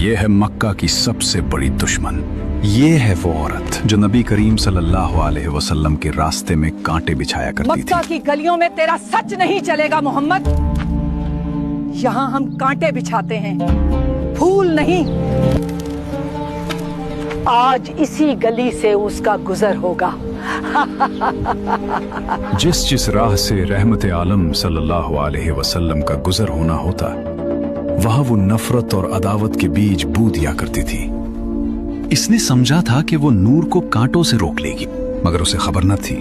یہ ہے مکہ کی سب سے بڑی دشمن. یہ ہے وہ عورت جو نبی کریم صلی اللہ علیہ وسلم کے راستے میں کانٹے بچھایا کرتی تھی. مکہ کی گلیوں میں تیرا سچ نہیں چلے گا محمد. یہاں ہم کانٹے بچھاتے ہیں، پھول نہیں. آج اسی گلی سے اس کا گزر ہوگا. جس راہ سے رحمت عالم صلی اللہ علیہ وسلم کا گزر ہونا ہوتا، وہاں وہ نفرت اور عداوت کے بیج بو دیا کرتی تھی. اس نے سمجھا تھا کہ وہ نور کو کانٹوں سے روک لے گی، مگر اسے خبر نہ تھی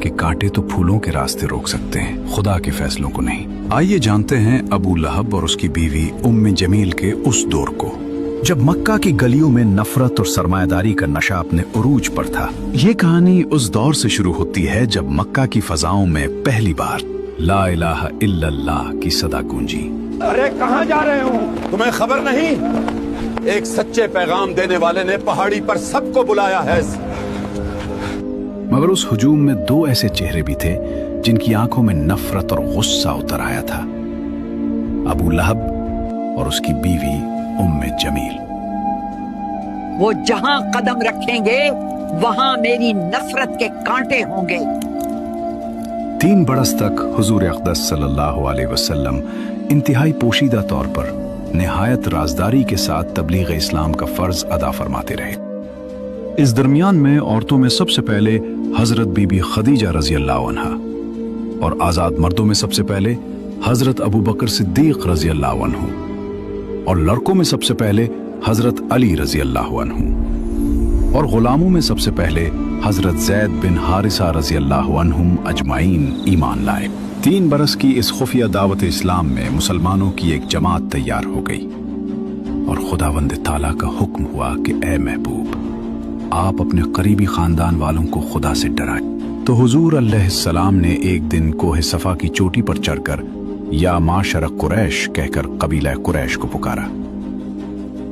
کہ کانٹے تو پھولوں کے راستے روک سکتے ہیں، خدا کے فیصلوں کو نہیں. آئیے جانتے ہیں ابو لہب اور اس کی بیوی ام جمیل کے اس دور کو جب مکہ کی گلیوں میں نفرت اور سرمایہ داری کا نشہ اپنے عروج پر تھا. یہ کہانی اس دور سے شروع ہوتی ہے جب مکہ کی فضاؤں میں پہلی بار لا الہ الا اللہ کی صدا گونجی. ارے کہاں جا رہے ہوں؟ تمہیں خبر نہیں؟ ایک سچے پیغام دینے والے نے پہاڑی پر سب کو بلایا ہے. مگر اس ہجوم میں دو ایسے چہرے بھی تھے جن کی آنکھوں میں نفرت اور غصہ اتر آیا تھا: ابو لہب اور اس کی بیوی ام جمیل. وہ جہاں قدم رکھیں گے وہاں میری نفرت کے کانٹے ہوں گے. 3 برس تک حضور اقدس صلی اللہ علیہ وسلم انتہائی پوشیدہ طور پر نہایت رازداری کے ساتھ تبلیغ اسلام کا فرض ادا فرماتے رہے. اس درمیان میں عورتوں میں سب سے پہلے حضرت بی بی خدیجہ رضی اللہ عنہا، اور آزاد مردوں میں سب سے پہلے حضرت ابو بکر صدیق رضی اللہ عنہ، اور لڑکوں میں سب سے پہلے حضرت علی رضی اللہ عنہ، اور غلاموں میں سب سے پہلے حضرت زید بن حارثہ رضی اللہ عنہم اجمعین ایمان لائے. 3 برس کی اس خفیہ دعوت اسلام میں مسلمانوں کی ایک جماعت تیار ہو گئی، اور خداوند تعالیٰ کا حکم ہوا کہ اے محبوب، آپ اپنے قریبی خاندان والوں کو خدا سے ڈرائیں. تو حضور علیہ السلام نے ایک دن کوہ صفا کی چوٹی پر چڑھ کر یا معاشر قریش کہہ کر قبیلہ قریش کو پکارا.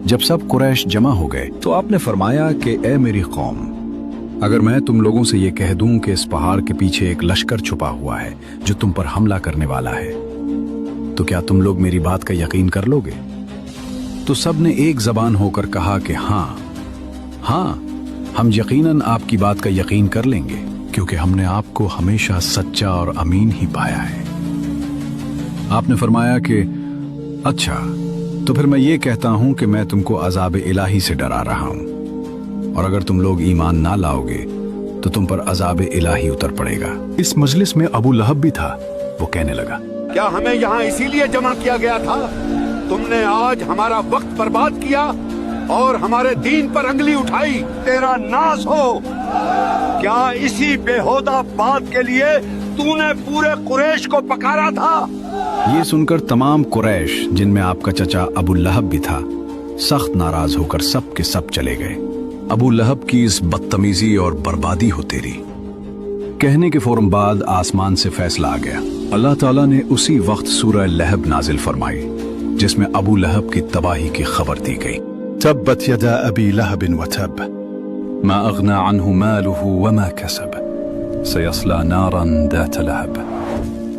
جب سب قریش جمع ہو گئے تو آپ نے فرمایا کہ اے میری قوم، اگر میں تم لوگوں سے یہ کہہ دوں کہ اس پہاڑ کے پیچھے ایک لشکر چھپا ہوا ہے جو تم پر حملہ کرنے والا ہے، تو کیا تم لوگ میری بات کا یقین کر لو گے؟ تو سب نے ایک زبان ہو کر کہا کہ ہاں ہاں، ہم یقیناً آپ کی بات کا یقین کر لیں گے، کیونکہ ہم نے آپ کو ہمیشہ سچا اور امین ہی پایا ہے. آپ نے فرمایا کہ اچھا، تو پھر میں یہ کہتا ہوں کہ میں تم کو عذاب الہی سے ڈرا رہا ہوں، اور اگر تم لوگ ایمان نہ لاؤ گے تو تم پر عذاب الہی اتر پڑے گا. اس مجلس میں ابو لہب بھی تھا. وہ کہنے لگا، کیا ہمیں یہاں اسی لیے جمع کیا گیا تھا؟ تم نے آج ہمارا وقت برباد کیا اور ہمارے دین پر انگلی اٹھائی. تیرا ناز ہو! کیا اسی بےہودہ بات کے لیے تو نے پورے قریش کو پکارا تھا؟ یہ سن کر تمام قریش، جن میں آپ کا چچا ابو لہب بھی تھا، سخت ناراض ہو کر سب کے سب چلے گئے. ابو لہب کی اس بدتمیزی اور بربادی ہو تیری کہنے کے فوراً بعد آسمان سے فیصلہ آ گیا. اللہ تعالیٰ نے اسی وقت سورہ لہب نازل فرمائی جس میں ابو لہب کی تباہی کی خبر دی گئی. تبت یدا ابی لہب وتب ما اغنى عنه ماله وما كسب سيصلى نارا ذات لهب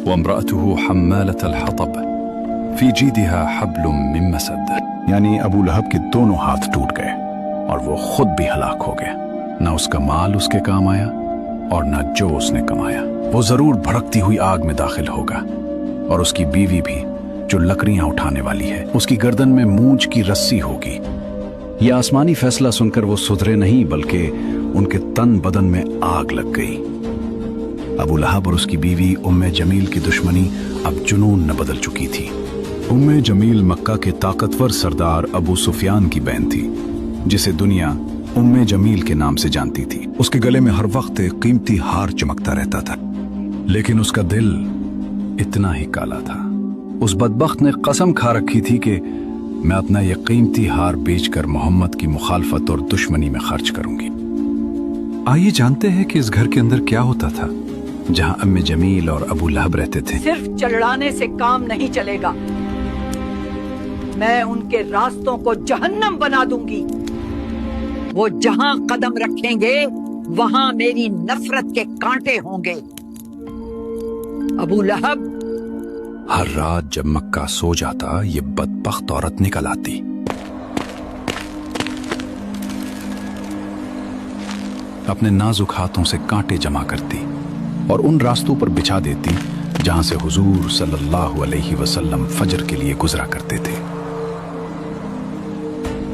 وامرأته حمالة الحطب في جيدها حبل من مسد. یعنی ابو لہب کے دونوں ہاتھ ٹوٹ گئے اور وہ خود بھی ہلاک ہو گیا. نہ اس کا مال اس کے کام آیا اور نہ جو اس نے کمایا. وہ ضرور بھڑکتی ہوئی آگ میں داخل ہوگا، اور اس کی بیوی بھی جو لکڑیاں اٹھانے والی ہے، اس کی گردن میں مونچھ کی رسی ہوگی. یہ آسمانی فیصلہ سن کر وہ سدھرے نہیں، بلکہ ان کے تن بدن میں آگ لگ گئی. ابو لہب اور اس کی بیوی ام جمیل کی دشمنی اب جنون نہ بدل چکی تھی. ام جمیل مکہ کے طاقتور سردار ابو سفیان کی بہن تھی، جسے دنیا ام جمیل کے نام سے جانتی تھی. اس کے گلے میں ہر وقت ایک قیمتی ہار چمکتا رہتا تھا، لیکن اس کا دل اتنا ہی کالا تھا. اس بدبخت نے قسم کھا رکھی تھی کہ میں اپنا یہ قیمتی ہار بیچ کر محمد کی مخالفت اور دشمنی میں خرچ کروں گی. آئیے جانتے ہیں کہ اس گھر کے اندر کیا ہوتا تھا جہاں ام جمیل اور ابو لہب رہتے تھے. صرف چڑھانے سے کام نہیں چلے گا، میں ان کے راستوں کو جہنم بنا دوں گی. وہ جہاں قدم رکھیں گے وہاں میری نفرت کے کانٹے ہوں گے. ابو لہب ہر رات جب مکہ سو جاتا، یہ بدبخت عورت نکل آتی अपने नाजुक हाथों से कांटे जमा करती और उन रास्तों पर बिछा देती जहां से हुजूर सल्लल्लाहु अलैहि वसल्लम फजर के लिए गुजरा करते थे।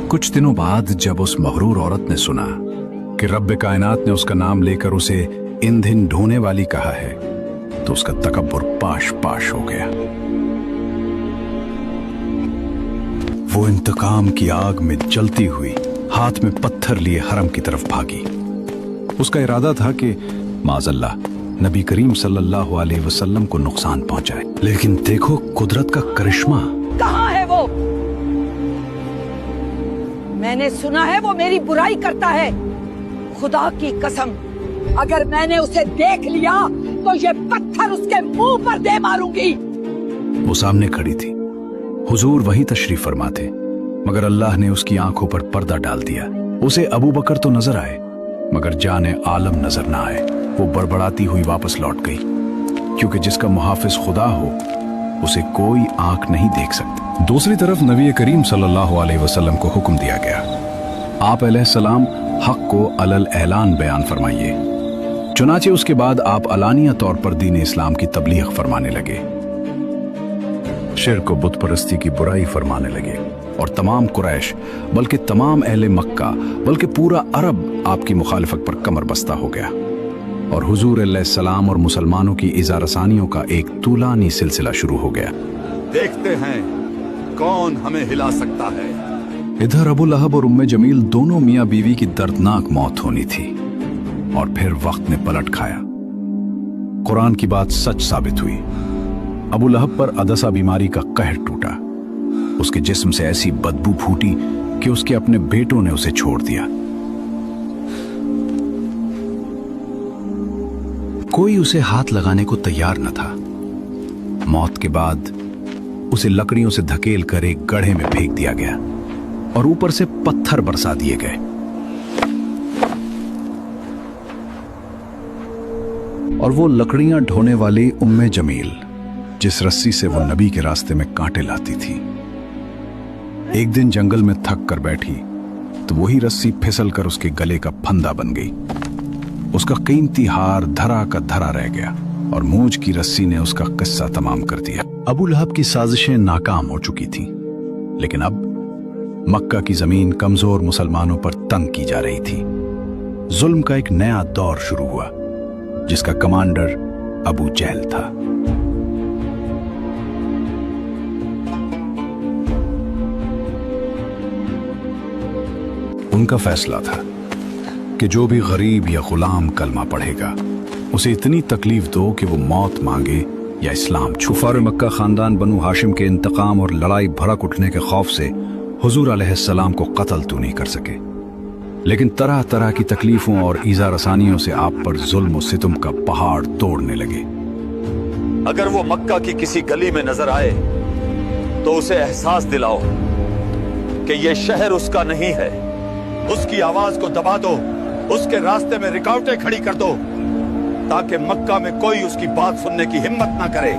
कुछ दिनों बाद जब उस मगरूर औरत ने सुना कि रब्बे कायनात ने उसका नाम लेकर उसे ईंधन ढोने वाली कहा है, तो उसका तकब्बुर पाश पाश हो गया। वो इंतकाम की आग में जलती हुई हाथ में पत्थर लिए हरम की तरफ भागी। उसका इरादा था कि माज़अल्लाह नबी करीम सल्लल्लाहु अलैहि वसल्लम को नुकसान पहुंचाए, लेकिन देखो कुदरत का करिश्मा। कहाँ है वो? मैंने सुना है वो मेरी बुराई करता है। खुदा की कसम, अगर मैंने उसे देख लिया तो ये पत्थर उसके मुंह पर दे मारूंगी। वो सामने खड़ी थी, हुजूर वहीं तशरीफ फरमा थे, मगर अल्लाह ने उसकी आंखों पर पर्दा डाल दिया। उसे अबू बकर तो नजर आए, मगर जाने आलम नजर ना आए। वो बड़बड़ाती हुई वापस लौट गई, क्योंकि जिसका मुहाफिज खुदा हो उसे कोई आंख नहीं देख सकती। दूसरी तरफ नबी करीम सल्लल्लाहु अलैहि वसल्लम को हुक्म दिया गया, आप अलैहिस्सलाम हक को अलल ऐलान बयान फरमाइए। चुनाचे उसके बाद आप अलानिया तौर पर दीन इस्लाम की तबलीग फरमाने लगे, शिर्क को बुत परस्ती की बुराई फरमाने लगे, और तमाम कुरैश बल्कि तमाम अहले मक्का बल्कि पूरा अरब आपकी मुखालिफत पर कमर बस्ता हो गया, और हुजूर अलैहिस्सलाम और मुसलमानों की इज़ारसानियों का एक तूलानी सिलसिला शुरू हो गया। देखते हैं कौन हमें हिला सकता है। इधर अबू लहब और उम्मे जमील दोनों मियाँ बीवी की दर्दनाक मौत होनी थी, और फिर वक्त ने पलट खाया। कुरान की बात सच साबित हुई। अबू लहब पर अदसा बीमारी का कहर टूटा। उसके जिस्म से ऐसी बदबू फूटी कि उसके अपने बेटों ने उसे छोड़ दिया। कोई उसे हाथ लगाने को तैयार न था। मौत के बाद उसे लकड़ियों से धकेल कर एक गड्ढे में फेंक दिया गया और ऊपर से पत्थर बरसा दिए गए। और वो लकड़ियां ढोने वाली उम्मे जमील, जिस रस्सी से वो नबी के रास्ते में कांटे लाती थी, एक दिन जंगल में थक कर बैठी तो वही रस्सी फिसल कर उसके गले का फंदा बन गई। उसका कीमती हार धरा का धरा रह गया और मूंछ की रस्सी ने उसका किस्सा तमाम कर दिया। अबू लहब की साजिशें नाकाम हो चुकी थीं, लेकिन अब मक्का की जमीन कमजोर मुसलमानों पर तंग की जा रही थी। जुल्म का एक नया दौर शुरू हुआ, जिसका कमांडर अबू जहल था। उनका फैसला था कि जो भी गरीब या गुलाम कलमा पढ़ेगा उसे इतनी तकलीफ दो कि वो मौत मांगे या इस्लाम छुफार मक्का खानदान बनु हाशिम के इंतकाम और लड़ाई भड़क उठने के खौफ से हुजूर अलैहिस्सलाम को कत्ल तो नहीं कर सके, लेकिन तरह तरह की तकलीफों और ईज़ा रसानियों से आप पर जुल्म और सितम का पहाड़ तोड़ने लगे। अगर वो मक्का की किसी गली में नजर आए तो उसे एहसास दिलाओ कि ये शहर उसका नहीं है। उसकी आवाज को दबा दो, उसके रास्ते में रुकावटें खड़ी कर दो, ताकि मक्का में कोई उसकी बात सुनने की हिम्मत ना करे।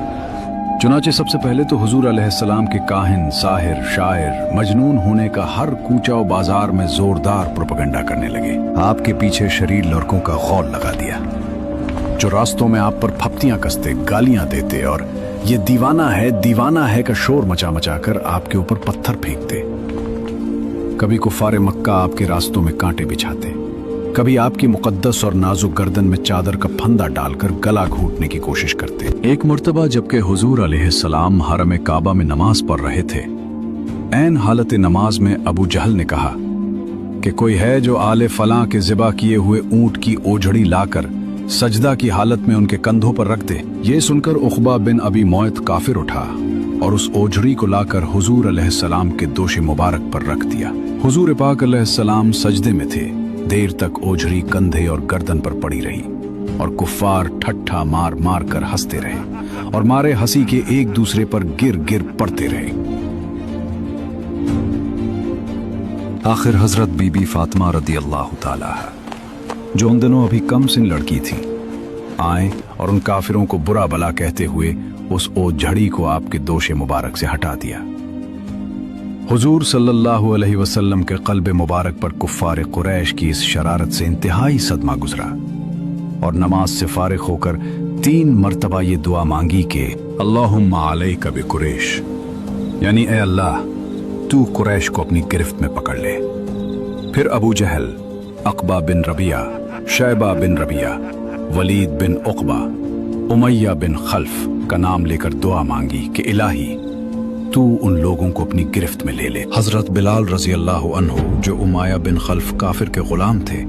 चुनाचे सबसे पहले तो हुजूर अलैहिस्सलाम के काहिन, साहिर, शायर, मजनून होने का हर कूचा और बाजार में जोरदार प्रोपेगेंडा करने लगे। आपके पीछे शरीर लड़कों का गौल लगा दिया, जो रास्तों में आप पर फप्तियां कसते, गालियां देते और ये दीवाना है का शोर मचा मचा कर आपके ऊपर पत्थर फेंकते। कभी कुफारे मक्का आपके रास्तों में कांटे बिछाते, कभी आपकी मुकद्दस और नाजुक गर्दन में चादर का फंदा डालकर गला घोंटने की कोशिश करते। एक मर्तबा जबकि हुजूर अलैहिस्सलाम हरम काबा में नमाज पढ़ रहे थे, ऐन हालत नमाज में अबू जहल ने कहा कि कोई है जो आले फलां के ज़िबा किए हुए ऊंट की ओझड़ी लाकर सजदा की हालत में उनके कंधों पर रख दे। ये सुनकर उक़बा बिन अबी मुअयत काफिर उठा और उस ओझड़ी को लाकर हुजूर अलैहिस्सलाम के दोशे मुबारक पर रख दिया। हुजूर पाक अलैहिस्सलाम सजदे में थे। देर तक ओझड़ी कंधे और गर्दन पर पड़ी रही और कुफ्फार ठट्ठा मार मार कर हंसते रहे और मारे हंसी के एक दूसरे पर गिर गिर पड़ते रहे। आखिर हजरत बीबी फातिमा रदी अल्लाह ताला, जो उन दिनों अभी कम सिन लड़की थी, आए और उन काफिरों को बुरा भला कहते हुए उस ओझड़ी को आपके दोशे मुबारक से हटा दिया। हुजूर सल्लल्लाहु अलैहि वसल्लम के क़ल्ब मुबारक पर कुफ़ार कुरैश की इस शरारत से इंतहाई सदमा गुजरा और नमाज से फारिग होकर 3 मरतबा ये दुआ मांगी कि अल्लाहुम्मा अलैका बिकुरैश, यानी ए अल्लाह तू कुरैश को अपनी गिरफ्त में पकड़ ले। फिर अबू जहल, अक़बा बिन रबिया, शैबा बिन रबिया, वलीद बिन उक़बा, उमैया बिन खल्फ का नाम लेकर दुआ मांगी कि इलाही तू उन लोगों को अपनी गिरफ्त में ले ले। हजरत बिलाल रजी अल्लाह अन्हु, जो उमैया बिन खल्फ काफिर के गुलाम थे,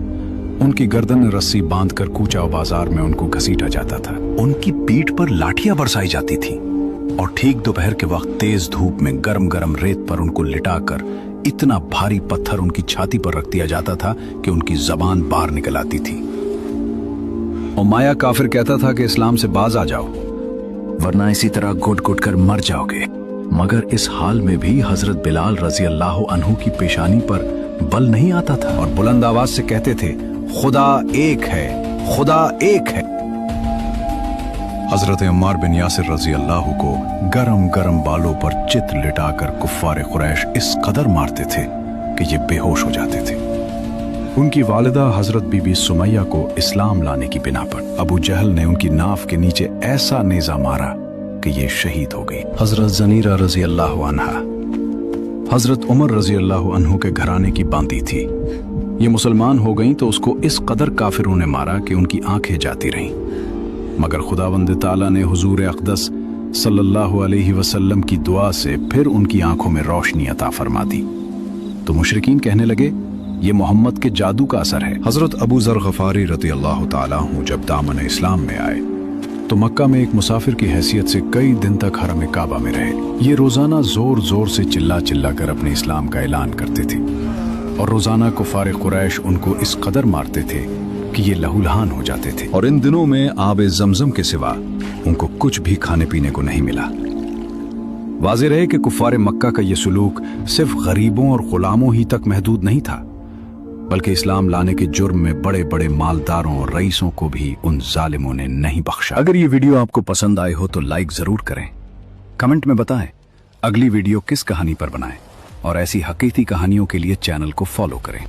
उनकी गर्दन में रस्सी बांधकर कूचा बाजार में उनको घसीटा जाता था। उनकी पीठ पर लाठियां बरसाई जाती थी और ठीक दोपहर के वक्त तेज धूप में गरम गरम रेत पर उनको लिटाकर इतना भारी पत्थर उनकी छाती पर रख दिया जाता था कि उनकी जबान बाहर निकल आती थी। उमैया काफिर कहता था कि इस्लाम से बाज आ जाओ वरना इसी तरह घुट घुट कर मर जाओगे। मगर इस हाल में भी हजरत बिलाल रजी अल्लाह अन्हु की पेशानी पर बल नहीं आता था और बुलंद आवाज से कहते थे, खुदा एक है, खुदा एक है। हजरत अम्मार बिन यासिर रजी अल्लाह को गरम गरम बालों पर चित लिटाकर कुफ्फार कुरैश इस कदर मारते थे कि ये बेहोश हो जाते थे। उनकी वालिदा हजरत बीबी सुमैया को इस्लाम लाने की बिना पर अबू जहल ने उनकी नाफ के नीचे ऐसा नेजा मारा कि ये शहीद हो गई। हजरत जनीरा रजी अल्लाह अन्हा हजरत उमर रजी अल्लाह अन्हु के घराने की बांदी थी। ये मुसलमान हो गईं तो उसको इस कदर काफिरों ने मारा कि उनकी आंखें जाती रहीं। मगर खुदावंद ताला ने हुजूर अक़दस सल्लल्लाहु अलैहि वसल्लम की दुआ से फिर उनकी आंखों में रोशनी अता फरमा दी। तो मुशरिकीन कहने लगे, ये मोहम्मद के जादू का असर है। हजरत अबू ज़र गफारी रज़ी अल्लाह ताला अन्हु जब दामन इस्लाम में आए तो मक्का में एक मुसाफिर की हैसियत से कई दिन तक हरम काबा में रहे। ये रोजाना जोर जोर से चिल्ला चिल्ला कर अपने इस्लाम का ऐलान करते थे और रोजाना कुफार कुरैश उनको इस कदर मारते थे कि ये लहूलहान हो जाते थे। और इन दिनों में आब जमजम के सिवा उनको कुछ भी खाने पीने को नहीं मिला। वाज़ेह रहे कि कुफार मक्का का ये सलूक सिर्फ गरीबों और गुलामों ही तक महदूद नहीं था, बल्कि इस्लाम लाने के जुर्म में बड़े बड़े मालदारों और रईसों को भी उन जालिमों ने नहीं बख्शा। अगर ये वीडियो आपको पसंद आए हो तो लाइक जरूर करें, कमेंट में बताएं अगली वीडियो किस कहानी पर बनाएं और ऐसी हकीकी कहानियों के लिए चैनल को फॉलो करें।